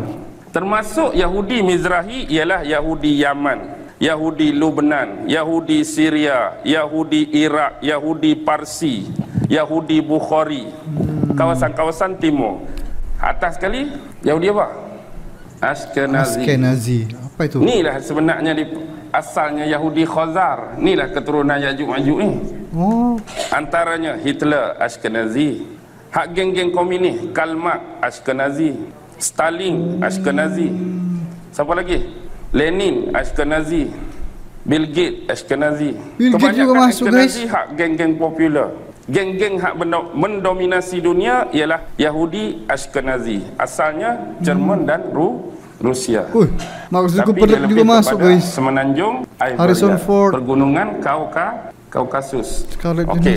Termasuk Yahudi Mizrahi ialah Yahudi Yaman, Yahudi Lubnan, Yahudi Syria, Yahudi Iraq, Yahudi Parsi, Yahudi Bukhari, kawasan-kawasan timur. Atas sekali Yahudi apa? Ashkenazi. Apa itu? Inilah sebenarnya asalnya Yahudi Khazar. Inilah keturunan Ya'juj Ma'juj ni. Antaranya Hitler Ashkenazi, hak geng-geng komunis Karl Marx Ashkenazi, Stalin Ashkenazi. Siapa lagi? Lenin Ashkenazi, Bill Gates Ashkenazi. Kebanyakan Ashkenazi hak geng-geng popular. Geng-geng hak mendominasi dunia ialah Yahudi Ashkenazi. Asalnya Jerman dan Rusia. Maksudku perut juga masuk guys. Semenanjung Harrison Ford, pergunungan Kaukasus. Okey.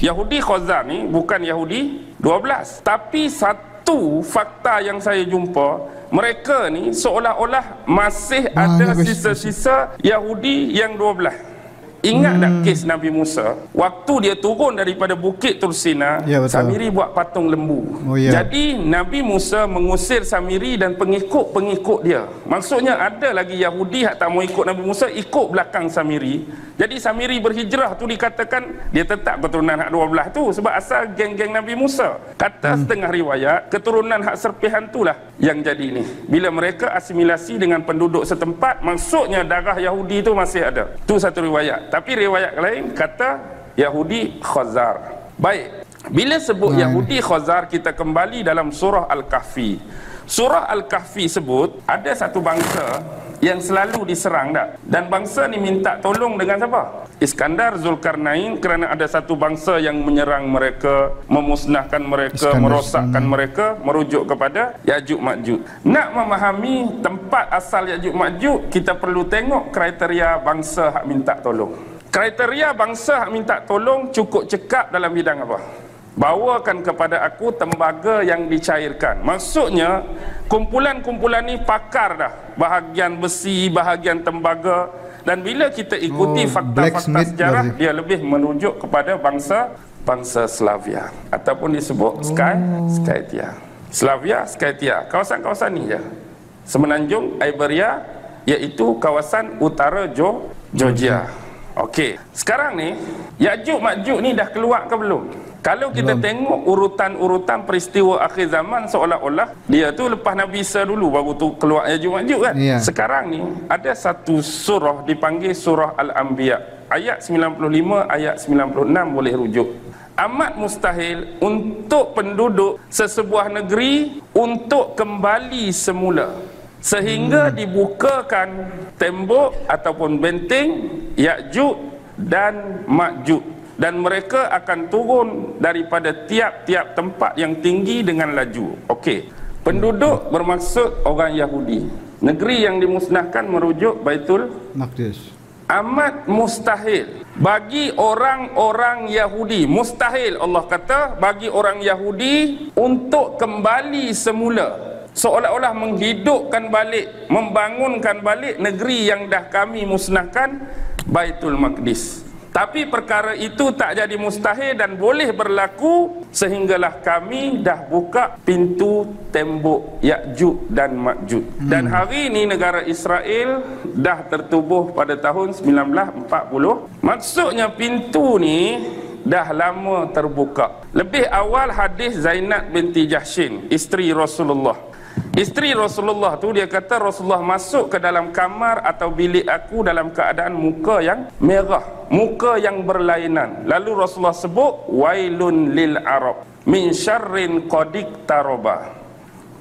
Yahudi Khazar ni bukan Yahudi 12, tapi satu fakta yang saya jumpa, mereka ni seolah-olah masih ada sisa-sisa Yahudi yang 12. Ingat tak kes Nabi Musa? Waktu dia turun daripada Bukit Tursina, Samiri buat patung lembu. Jadi Nabi Musa mengusir Samiri dan pengikut-pengikut dia. Maksudnya ada lagi Yahudi yang tak mau ikut Nabi Musa, ikut belakang Samiri. Jadi Samiri berhijrah tu dikatakan dia tetap keturunan hak 12 tu sebab asal geng-geng Nabi Musa. Kata setengah riwayat, keturunan hak serpihan itulah yang jadi ni. Bila mereka asimilasi dengan penduduk setempat, maksudnya darah Yahudi tu masih ada. Tu satu riwayat. Tapi riwayat lain kata Yahudi Khazar. Baik, bila sebut Yahudi Khazar, kita kembali dalam surah Al-Kahfi. Surah Al-Kahfi sebut ada satu bangsa yang selalu diserang tak? Dan bangsa ni minta tolong dengan siapa? Iskandar Zulkarnain, kerana ada satu bangsa yang menyerang mereka, memusnahkan mereka, merosakkan mereka, merujuk kepada Ya'juj Ma'juj. Nak memahami tempat asal Ya'juj Ma'juj, kita perlu tengok kriteria bangsa hak minta tolong. Kriteria bangsa hak minta tolong cukup cekap dalam bidang apa? Bawakan kepada aku tembaga yang dicairkan. Maksudnya kumpulan-kumpulan ni pakar dah, bahagian besi, bahagian tembaga. Dan bila kita ikuti fakta-fakta sejarah, dia lebih merujuk kepada bangsa Slavia ataupun disebut Skytia. Slavia, Skytia, kawasan-kawasan ni je. Semenanjung Iberia, iaitu kawasan utara Georgia. Okey, sekarang ni Ya'juj Ma'juj ni dah keluar ke belum? Kalau kita tengok urutan-urutan peristiwa akhir zaman, seolah-olah dia tu lepas Nabi Isa dulu baru tu keluar Ya'juj Ma'juj kan. Sekarang ni ada satu surah dipanggil surah Al-Anbiya, ayat 95, ayat 96 boleh rujuk. Amat mustahil untuk penduduk sesebuah negeri untuk kembali semula sehingga dibukakan tembok ataupun benteng Ya'juj dan Ma'juj, dan mereka akan turun daripada tiap-tiap tempat yang tinggi dengan laju. Okey, penduduk bermaksud orang Yahudi. Negeri yang dimusnahkan merujuk Baitul Maqdis. Amat mustahil bagi orang-orang Yahudi, mustahil Allah kata bagi orang Yahudi untuk kembali semula, seolah-olah menghidupkan balik, membangunkan balik negeri yang dah kami musnahkan, Baitul Maqdis. Tapi perkara itu tak jadi mustahil dan boleh berlaku sehinggalah kami dah buka pintu tembok Ya'juj dan Ma'juj. Dan hari ini negara Israel dah tertubuh pada tahun 1940. Maksudnya pintu ni dah lama terbuka. Lebih awal hadis Zainab binti Jahshin, isteri Rasulullah. Isteri Rasulullah tu dia kata Rasulullah masuk ke dalam kamar atau bilik aku dalam keadaan muka yang merah, muka yang berlainan. Lalu Rasulullah sebut wailun lil Arab min syarrin qadik taroba.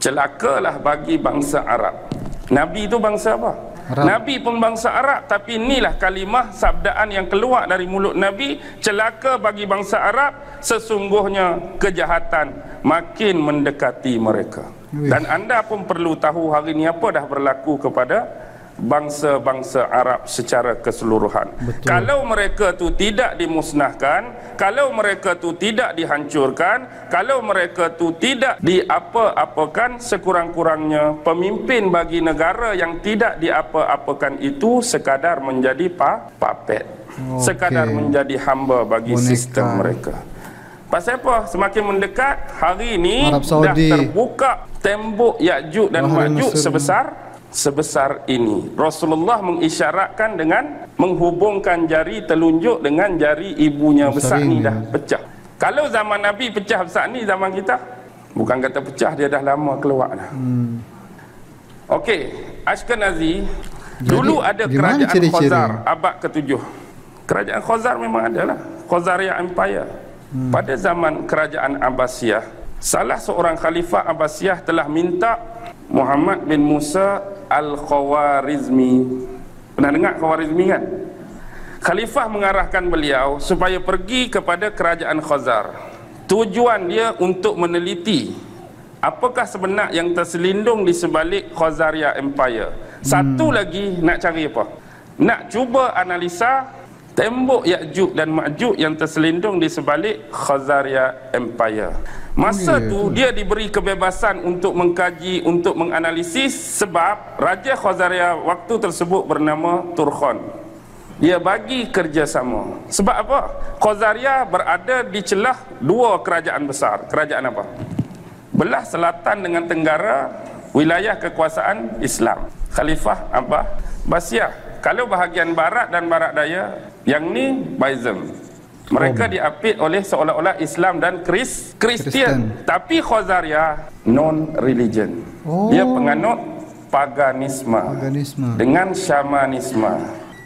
Celakalah bagi bangsa Arab. Nabi itu bangsa apa? Arab. Nabi pun bangsa Arab, tapi inilah kalimah sabdaan yang keluar dari mulut Nabi, celaka bagi bangsa Arab, sesungguhnya kejahatan makin mendekati mereka. Dan anda pun perlu tahu hari ini apa dah berlaku kepada bangsa-bangsa Arab secara keseluruhan. Betul. Kalau mereka tu tidak dimusnahkan, kalau mereka tu tidak dihancurkan, kalau mereka tu tidak diapa-apakan, sekurang-kurangnya pemimpin bagi negara yang tidak diapa-apakan itu sekadar menjadi papet, sekadar menjadi hamba bagi sistem mereka. Pasal apa? Semakin mendekat, hari ini dah terbuka tembok Ya'juj dan Ma'juj sebesar ini. Rasulullah mengisyaratkan dengan menghubungkan jari telunjuk dengan jari ibunya besar ni dah pecah. Kalau zaman Nabi pecah besar ni, zaman kita bukan kata pecah, dia dah lama keluar dah. Okey, Ashkenazi dulu ada kerajaan Khazar abad ke-7. Kerajaan Khazar memang ada lah, Khazariya Empire. Pada zaman kerajaan Abbasiyah, salah seorang khalifah Abbasiyah telah minta Muhammad bin Musa Al-Khawarizmi. Pernah dengar Khawarizmi kan? Khalifah mengarahkan beliau supaya pergi kepada kerajaan Khazar. Tujuan dia untuk meneliti apakah sebenar yang terselindung di sebalik Khazariya Empire. Satu lagi nak cari apa? Nak cuba analisa tembok Ya'juj dan Ma'juj yang terselindung di sebalik Khazariya Empire. Masa tu dia diberi kebebasan untuk mengkaji, untuk menganalisis, sebab Raja Khazariya waktu tersebut bernama Turkhan. Dia bagi kerjasama. Sebab apa? Khazariya berada di celah dua kerajaan besar. Kerajaan apa? Belah selatan dengan tenggara wilayah kekuasaan Islam, Khalifah Abbasiyah. Kalau bahagian barat dan barat daya, yang ni Byzantium. Mereka diapit oleh seolah-olah Islam dan Kristian. Tapi Khazariya non-religion. Dia penganut paganisme dengan syamanisme.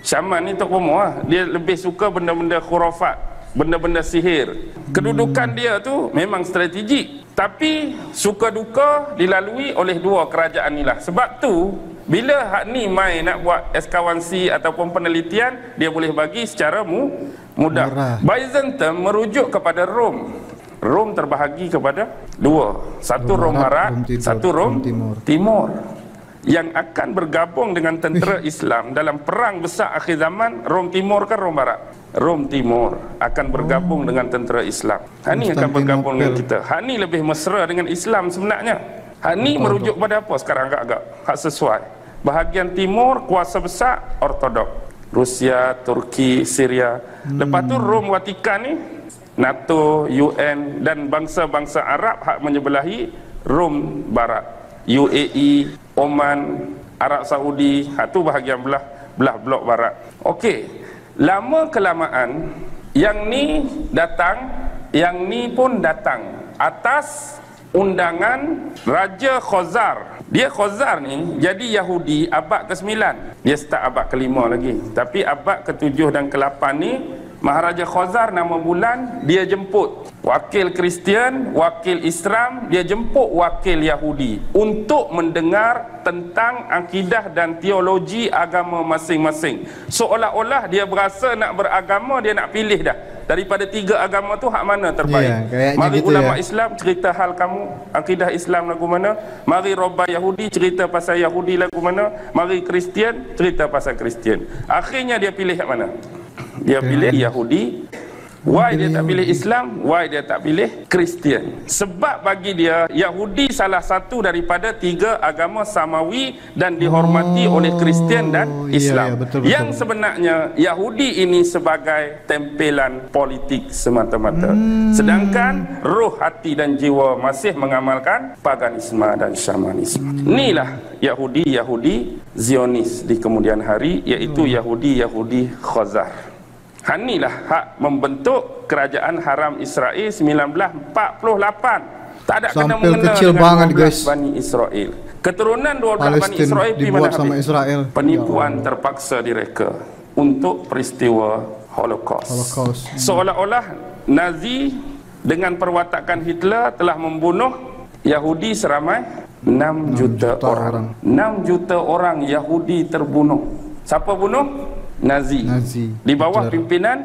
Syaman ni tak umum, dia lebih suka benda-benda khurafat, benda-benda sihir. Kedudukan dia tu memang strategik, tapi suka duka dilalui oleh dua kerajaan inilah. Sebab tu bila hak ni mai nak buat eskavansi ataupun penelitian, dia boleh bagi secara mudah. Byzantium merujuk kepada Rom. Rom terbahagi kepada dua. Satu Rom Barat, satu Rom Timur. Yang akan bergabung dengan tentera Islam dalam perang besar akhir zaman, Rom Timur kan Rom Barat? Rom Timur akan bergabung dengan tentera Islam. Hak ni akan bergabung dengan kita. Hak ni lebih mesra dengan Islam sebenarnya. Hak ni merujuk pada apa sekarang agak-agak? Hak sesuai. Bahagian timur kuasa besar Ortodok, Rusia, Turki, Syria. Lepas tu Rom Vatikan ni, NATO, UN dan bangsa-bangsa Arab hak menyebelahi Rom Barat, UAE, Oman, Arab Saudi. Hak tu bahagian belah blok barat. Okey, lama kelamaan yang ni datang, yang ni pun datang atas undangan Raja Khazar. Dia Khazar ni jadi Yahudi abad ke-9. Dia start abad ke-5 lagi. Tapi abad ke-7 dan ke-8 ni Maharaja Khazar nama bulan dia jemput wakil Kristian, wakil Islam, dia jemput wakil Yahudi untuk mendengar tentang akidah dan teologi agama masing-masing. Seolah-olah dia berasa nak beragama, dia nak pilih dah. Daripada tiga agama tu hak mana terbaik? Mari gitu ulama Islam cerita hal kamu, akidah Islam lagu mana? Mari Robah Yahudi cerita pasal Yahudi lagu mana? Mari Kristian cerita pasal Kristian. Akhirnya dia pilih hak mana? Dia pilih Yahudi. Why dia tak pilih Islam? Why dia tak pilih Kristian? Sebab bagi dia Yahudi salah satu daripada 3 agama samawi dan dihormati oleh Kristian dan Islam. Betul, yang sebenarnya Yahudi ini sebagai tempelan politik semata-mata. Sedangkan roh, hati dan jiwa masih mengamalkan paganisme dan syamanisme. Inilah Yahudi Zionis di kemudian hari, iaitu Yahudi Khazar. Inilah hak membentuk kerajaan haram Israel 1948. Tak ada kena-mengena kecil dengan banget 12 guys. Bani Israel. Keturunan 12 Bani Palestin Israel di mana dibuat sama Israel. Penipuan terpaksa direka untuk peristiwa Holocaust. Seolah-olah Nazi dengan perwatakan Hitler telah membunuh Yahudi seramai 6 juta orang. 6 juta orang Yahudi terbunuh. Siapa bunuh? Nazi. Di bawah Hitler. pimpinan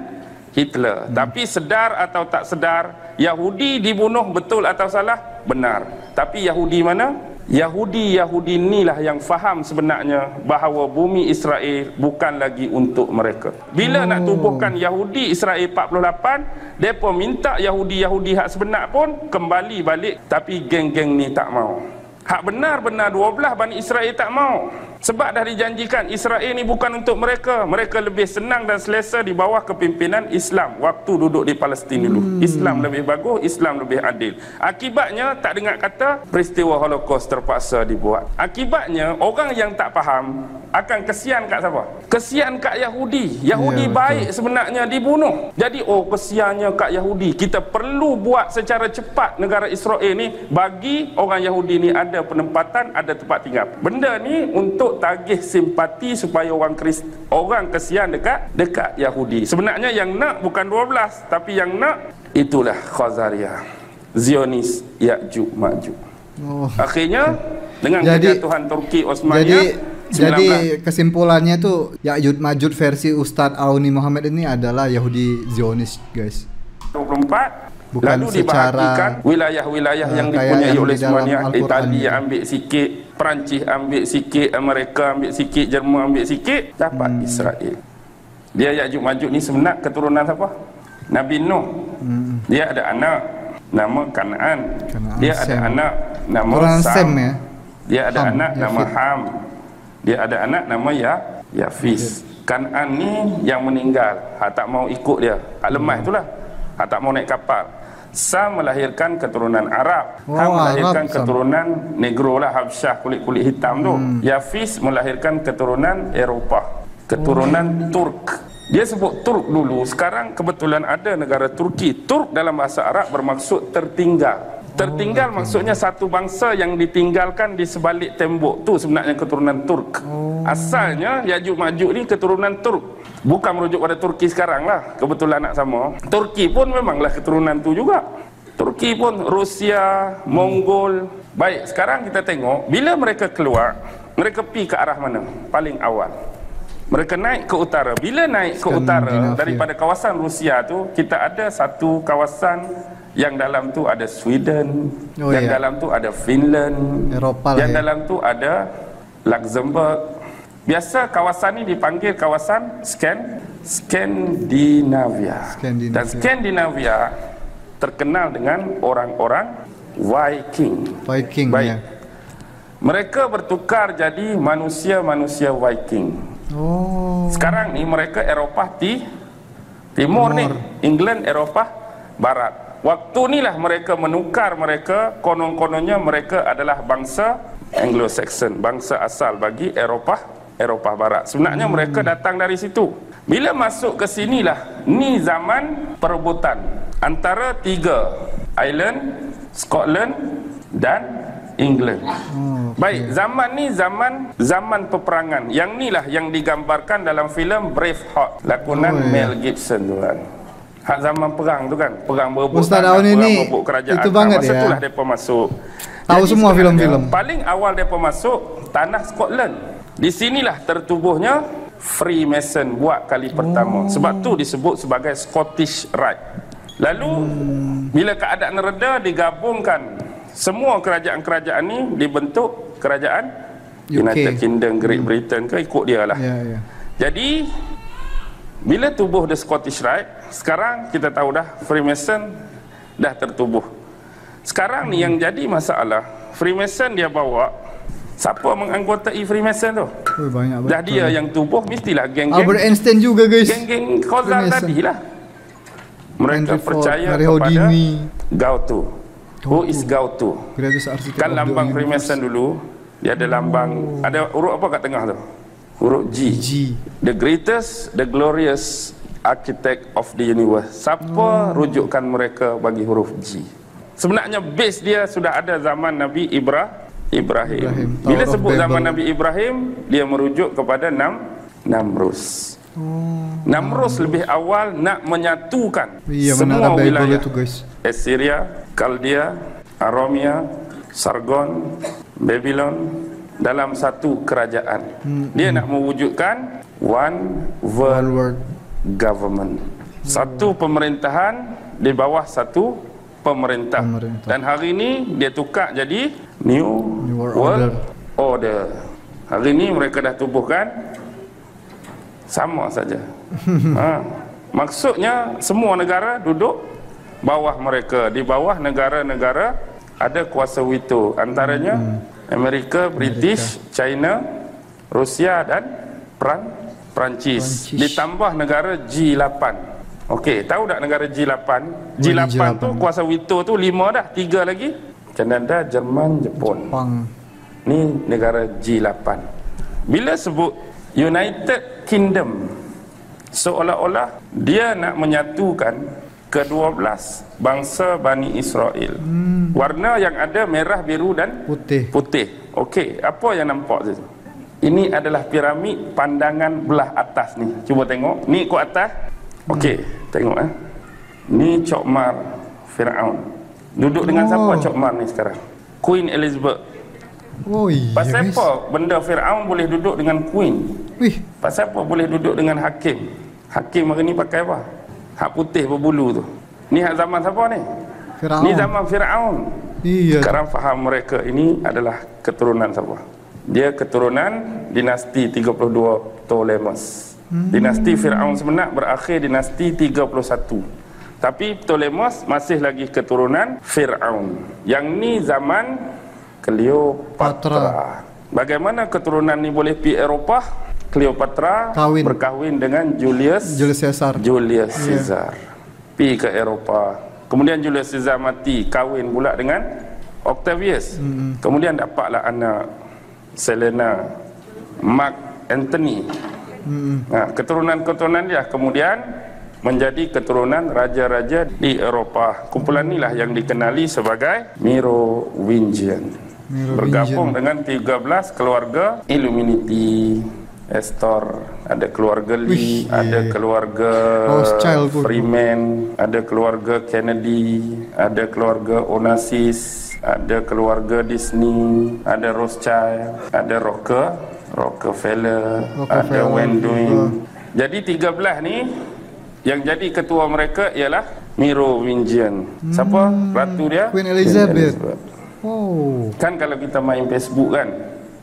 Hitler. Tapi sedar atau tak sedar, Yahudi dibunuh, betul atau salah? Benar. Tapi Yahudi mana? Yahudi inilah yang faham sebenarnya bahawa bumi Israel bukan lagi untuk mereka. Bila nak tubuhkan Yahudi Israel 48, mereka minta Yahudi hak sebenar pun kembali balik, tapi geng-geng ni tak mau. Hak benar-benar 12 Bani Israel tak mau. Sebab dah dijanjikan Israel ni bukan untuk mereka. Mereka lebih senang dan selesa di bawah kepimpinan Islam waktu duduk di Palestin dulu. Islam lebih bagus, Islam lebih adil. Akibatnya tak dengar kata peristiwa Holocaust terpaksa dibuat. Akibatnya orang yang tak faham akan kesian kat siapa? Kesian kat Yahudi. Yahudi baik sebenarnya dibunuh. Jadi kesiannya kat Yahudi. Kita perlu buat secara cepat negara Israel ni bagi orang Yahudi ni ada penempatan, ada tempat tinggal. Benda ni untuk tagih simpati supaya orang kesian dekat Yahudi. Sebenarnya yang nak bukan 12, tapi yang nak itulah Khazariah, Zionis, Ya'juj Ma'juj. Akhirnya dengan kejatuhan Turki Osmaniyah, jadi kesimpulannya tuh Ya'juj Ma'juj versi Ustadz Auni Muhammad ini adalah Yahudi Zionis, guys. 24 Bukan lalu dibahagikan wilayah-wilayah yang dipunyai oleh Osmaniyah. Italia ambil sikit, Perancis ambil sikit, Amerika ambil sikit, Jerman ambil sikit, dapat Israel. Dia Ya'juj Ma'juj ni sebenarnya keturunan siapa? Nabi Nuh. Dia ada anak nama Kan'an. Dia ada anak nama Sam. Dia ada anak nama Ham. Dia ada anak nama Yafis. Kan'an ni yang meninggal, tak mau ikut dia, lemah itulah, tak mau naik kapal. Sam melahirkan keturunan Arab. Ham melahirkan keturunan Negro lah, Habsyah, kulit-kulit hitam tu. Yafis melahirkan keturunan Eropah, keturunan Turk. Dia sebut Turk dulu, sekarang kebetulan ada negara Turki. Turk dalam bahasa Arab bermaksud tertinggal. Tertinggal maksudnya satu bangsa yang ditinggalkan di sebalik tembok, tu sebenarnya keturunan Turk. Asalnya Ya'juj Ma'juj ni keturunan Turk. Bukan merujuk pada Turki sekarang lah, kebetulan nak sama. Turki pun memanglah keturunan tu juga. Turki pun Rusia, Mongol. Baik, sekarang kita tengok bila mereka keluar, mereka pergi ke arah mana? Paling awal mereka naik ke utara. Bila naik ke utara daripada kawasan Rusia tu, kita ada satu kawasan yang dalam tu ada Sweden, yang dalam tu ada Finland, Eropah yang dalam tu ada Luxembourg. Biasa kawasan ini dipanggil kawasan Skandinavia. Dan Skandinavia terkenal dengan orang-orang Viking. Baik. Mereka bertukar jadi manusia-manusia Viking. Sekarang ni mereka Eropah timur ni, England, Eropah barat. Waktu inilah mereka menukar, mereka konon-kononnya mereka adalah bangsa Anglo-Saxon, bangsa asal bagi Eropah barat. Sebenarnya mereka datang dari situ. Bila masuk ke sinilah, ni zaman perebutan antara 3 island, Scotland dan England. Baik, zaman ni zaman peperangan. Yang inilah yang digambarkan dalam filem Braveheart, lakonan Mel Gibson tu kan. Hak zaman perang tu kan, perang berebut tanah, perang berebut kerajaan. Itu banget masa itulah depa masuk. Tahu semua filem-filem. Paling awal depa masuk tanah Scotland. Di sinilah tertubuhnya Freemason buat kali pertama. Sebab tu disebut sebagai Scottish Rite. Lalu bila keadaan reda, digabungkan semua kerajaan-kerajaan ni dibentuk kerajaan UK. United Kingdom, Great Britain ke ikut dia lah. Jadi Bila tubuh the Scottish Rite, sekarang kita tahu dah Freemason dah tertubuh. Sekarang ni yang jadi masalah, Freemason dia bawa, siapa menganggotai Freemason tu? Banyak Dah betul. dia yang tubuh, mestilah geng-geng Albert Einstein juga guys. geng-geng Khazar Freemason. tadi lah. Mereka Henry Ford, percaya Harry kepada Houdini. Gautu. Who is Gautu? Greatest architect Kan of the lambang universe. Freemason dulu, dia ada lambang, ada huruf apa kat tengah tu? Huruf G. G. The greatest, the glorious architect of the universe. Siapa rujukan mereka bagi huruf G? Sebenarnya base dia sudah ada zaman Nabi Ibrahim. Bila Tower of sebut zaman Babel. Nabi Ibrahim, dia merujuk kepada Namrus. Namrus lebih awal nak menyatukan Iya, semua menara Babel wilayah itu guys. Assyria, Chaldea, Aromia, Sargon, Babylon dalam satu kerajaan. Dia nak mewujudkan one world World. government. Satu pemerintahan di bawah satu pemerintah. Dan hari ini dia tukar jadi New World Order. Hari ini mereka dah tubuhkan sama saja. Maksudnya semua negara duduk bawah mereka. Di bawah negara-negara ada kuasa veto. Antaranya Amerika, British, China, Rusia dan Perancis. Ditambah negara G8. Okey, tahu tak negara G8? G8 tu kuasa veto tu 5 dah, 3 lagi. Kanada, Jerman, Jepun. Ni negara G8. Bila sebut United Kingdom, seolah-olah dia nak menyatukan ke-12 bangsa Bani Israel. Warna yang ada merah, biru dan putih. Okey, apa yang nampak situ? Ini adalah piramid pandangan belah atas ni. Cuba tengok. Ni ke atas. Okey, tengok Ni Cokmar Firaun. Duduk dengan siapa Cokmar ni sekarang? Queen Elizabeth. Oh iya. Pasal apa benda Firaun boleh duduk dengan Queen? Pasal apa boleh duduk dengan hakim? Hakim hari ni pakai apa? Hak putih berbulu tu. Ni hak zaman siapa ni? Firaun. Ni zaman Firaun. Iya. Sekarang faham mereka ini adalah keturunan siapa? Dia keturunan dinasti 32 Ptolemus. Dinasti Firaun sebenar berakhir dinasti 31. Tapi Ptolemus masih lagi keturunan Firaun. Yang ni zaman Cleopatra. Bagaimana keturunan ni boleh pergi Eropah? Cleopatra berkahwin dengan Julius Caesar. Pergi ke Eropah. Kemudian Julius Caesar mati, kahwin pula dengan Octavius. Kemudian dapatlah anak Selena, Mark Antony. Keturunan-keturunan dia kemudian menjadi keturunan raja-raja di Eropah. Kumpulan inilah yang dikenali sebagai Merovingian. Bergabung dengan 13 keluarga Illuminati, Astor, ada keluarga Lee, ada keluarga Freeman, ada keluarga Kennedy, ada keluarga Onassis, ada keluarga Disney, ada Rothschild, ada Rockefeller, ada Wendling. Jadi 13 ni yang jadi ketua mereka ialah Merovingian. Siapa? Ratu dia? Queen Elizabeth. Kan kalau kita main Facebook kan,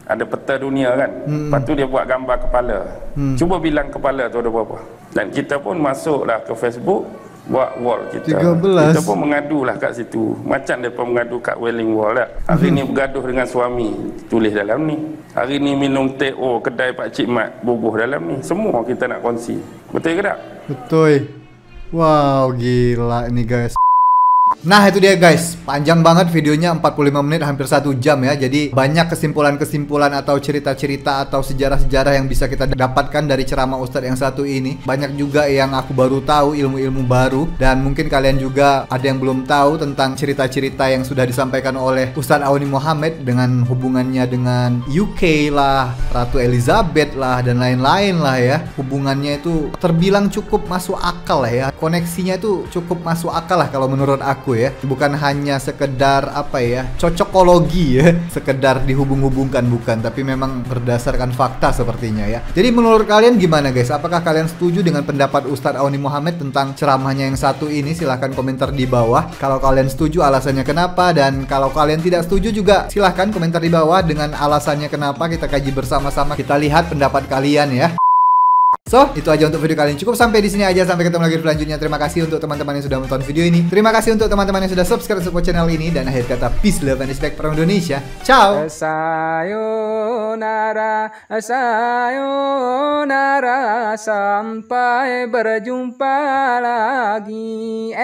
ada peta dunia kan. Lepas tu dia buat gambar kepala. Cuba bilang kepala tu ada berapa. Dan kita pun masuklah ke Facebook, buat wall kita. 13. Kita pun mengadulah kat situ. Macam mereka mengadu kat Wailing Wall tak. Hari ni bergaduh dengan suami, tulis dalam ni. Hari ni minum TO kedai Pak Cik Mat, bubuh dalam ni. Semua kita nak kongsi. Betul ke tak? Betul. Wow, gila ini guys. Nah itu dia guys, panjang banget videonya, 45 menit, hampir 1 jam ya. Jadi banyak kesimpulan-kesimpulan atau cerita-cerita atau sejarah-sejarah yang bisa kita dapatkan dari ceramah Ustadz yang satu ini. Banyak juga yang aku baru tahu, ilmu-ilmu baru. Dan mungkin kalian juga ada yang belum tahu tentang cerita-cerita yang sudah disampaikan oleh Ustadz Auni Muhammad dengan hubungannya dengan UK lah, Ratu Elizabeth lah, dan lain-lain lah ya. Hubungannya itu terbilang cukup masuk akal lah ya. Koneksinya itu cukup masuk akal lah kalau menurut aku ya, bukan hanya sekedar apa ya, cocokologi ya, sekedar dihubung-hubungkan, bukan, tapi memang berdasarkan fakta sepertinya ya. Jadi menurut kalian gimana guys? Apakah kalian setuju dengan pendapat Ustadz Auni Muhammad tentang ceramahnya yang satu ini? Silahkan komentar di bawah. Kalau kalian setuju, alasannya kenapa, dan kalau kalian tidak setuju juga silahkan komentar di bawah dengan alasannya kenapa. Kita kaji bersama-sama, kita lihat pendapat kalian ya. So, itu aja untuk video kali ini. Cukup sampai di sini aja. Sampai ketemu lagi di selanjutnya. Terima kasih untuk teman-teman yang sudah menonton video ini. Terima kasih untuk teman-teman yang sudah subscribe support channel ini. Dan akhir kata, peace, love, and respect for Indonesia. Ciao. Sayonara, sayonara, sampai berjumpa lagi.